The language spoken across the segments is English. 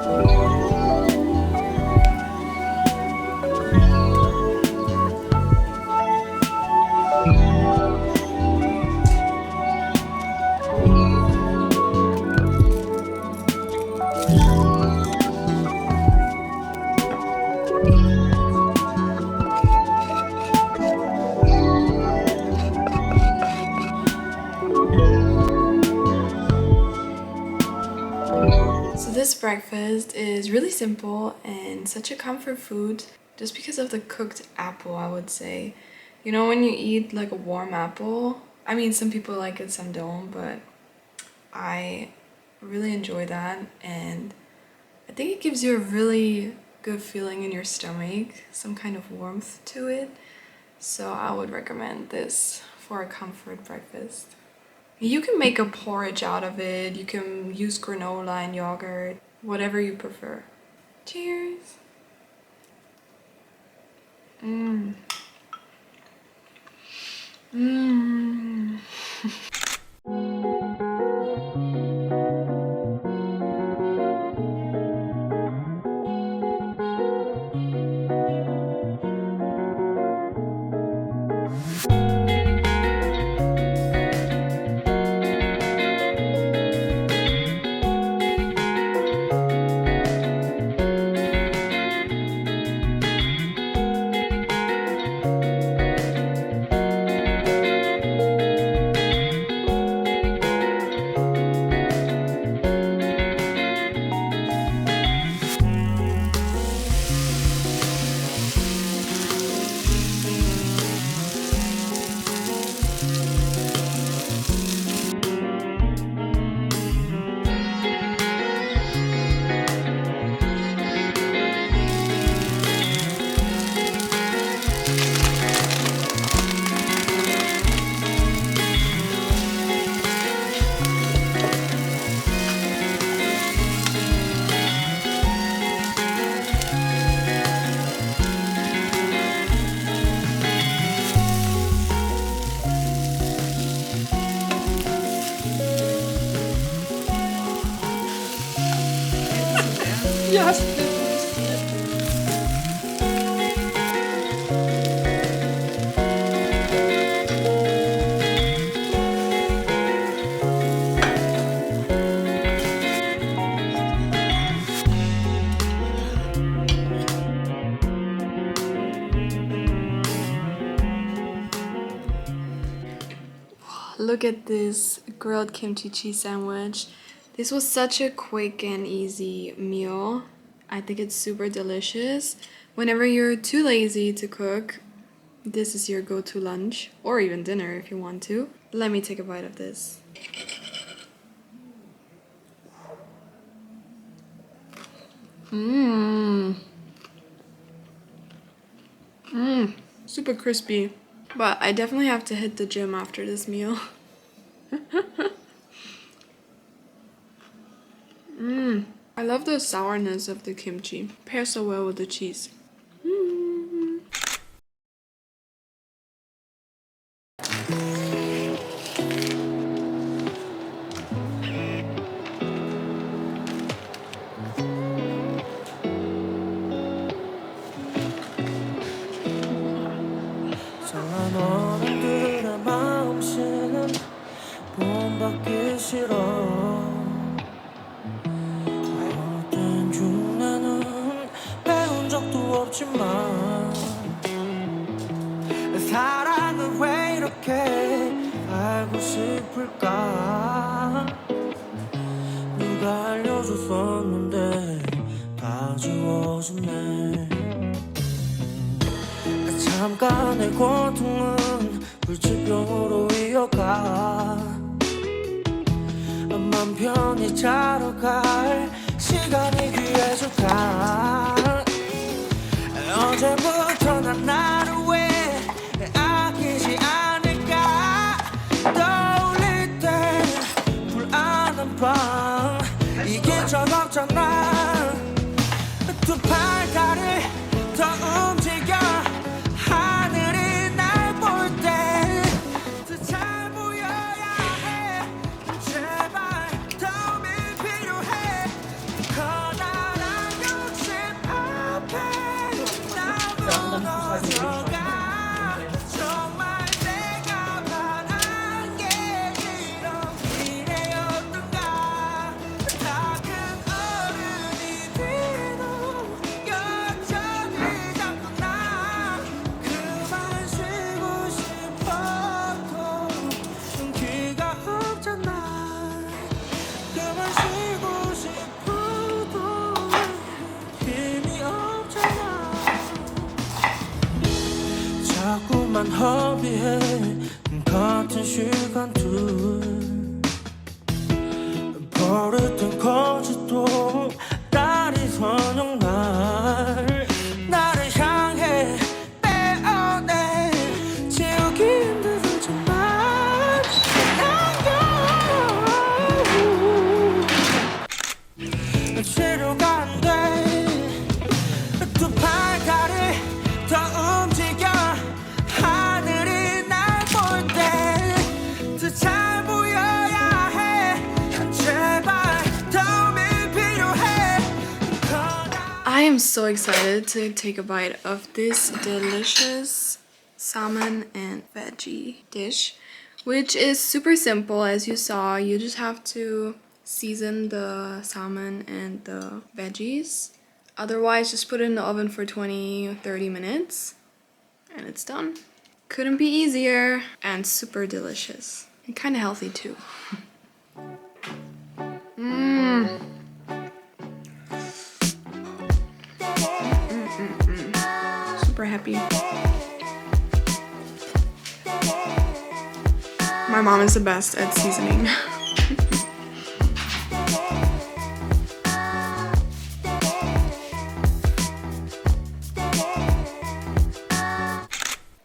So this breakfast is really simple and such a comfort food just because of the cooked apple, I would say. You know, when you eat like a warm apple, I mean, some people like it, some don't, but I really enjoy that, and I think it gives you a really good feeling in your stomach, some kind of warmth to it. So I would recommend this for a comfort breakfast. You can make a porridge out of it, you can use granola and yogurt, whatever you prefer. Cheers! Mmm. Mmm. Yes. Look at this grilled kimchi cheese sandwich. This was such a quick and easy meal. I think it's super delicious. Whenever you're too lazy to cook, this is your go-to lunch, or even dinner if you want to. Let me take a bite of this. Mmm. Mmm. Super crispy. But I definitely have to hit the gym after this meal. Mmm. I love the sourness of the kimchi. Pairs so well with the cheese. Mm. 상한 어른들의 마음씨는 본받기 싫어. 어떤 중 나는 배운 적도 없지만 사랑은 왜 이렇게 알고 싶을까. 누가 알려줬었는데 다 지워졌네. 잠깐의 고통은 불치병으로 이어가. 맘 편히 자러 갈 시간이 귀해 좋다. 어제부터 난 나를 왜 아끼지 않을까. 떠올릴 때 불안한 밤 이게 전 없잖아. 두 팔다리 더 움직여. 하늘이 날 볼 때 더 잘 보여야 해. 제발 도움이 필요해. 커다란 정말 내가 바란 게 이런 미래였던가 다 큰 어른이 돼도 여전히 자꾸 나 그만 쉬고 싶어도 용기가 없잖아 그만 쉬고 싶어도 힘이 없잖아 자꾸만 허비해 같은 시간들 버릇된 거짓도 딸이 선영 나를 향해 빼어내 지우기 힘들지만 남겨 치료가 안돼두 발가락 더 움직여 하늘이 날 볼 때 더 잘 보여야 해 제발 도움이 필요해 I am so excited to take a bite of this delicious salmon and veggie dish, which is super simple. As you saw, you just have to season the salmon and the veggies. Otherwise, just put it in the oven for 20 or 30 minutes and it's done. Couldn't be easier and super delicious and kind of healthy too. Super happy. My mom is the best at seasoning.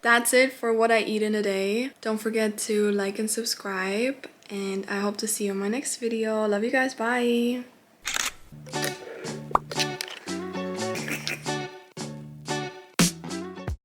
That's it for what I eat in a day. Don't forget to like and subscribe, and I hope to see you in my next video. Love you guys. Bye.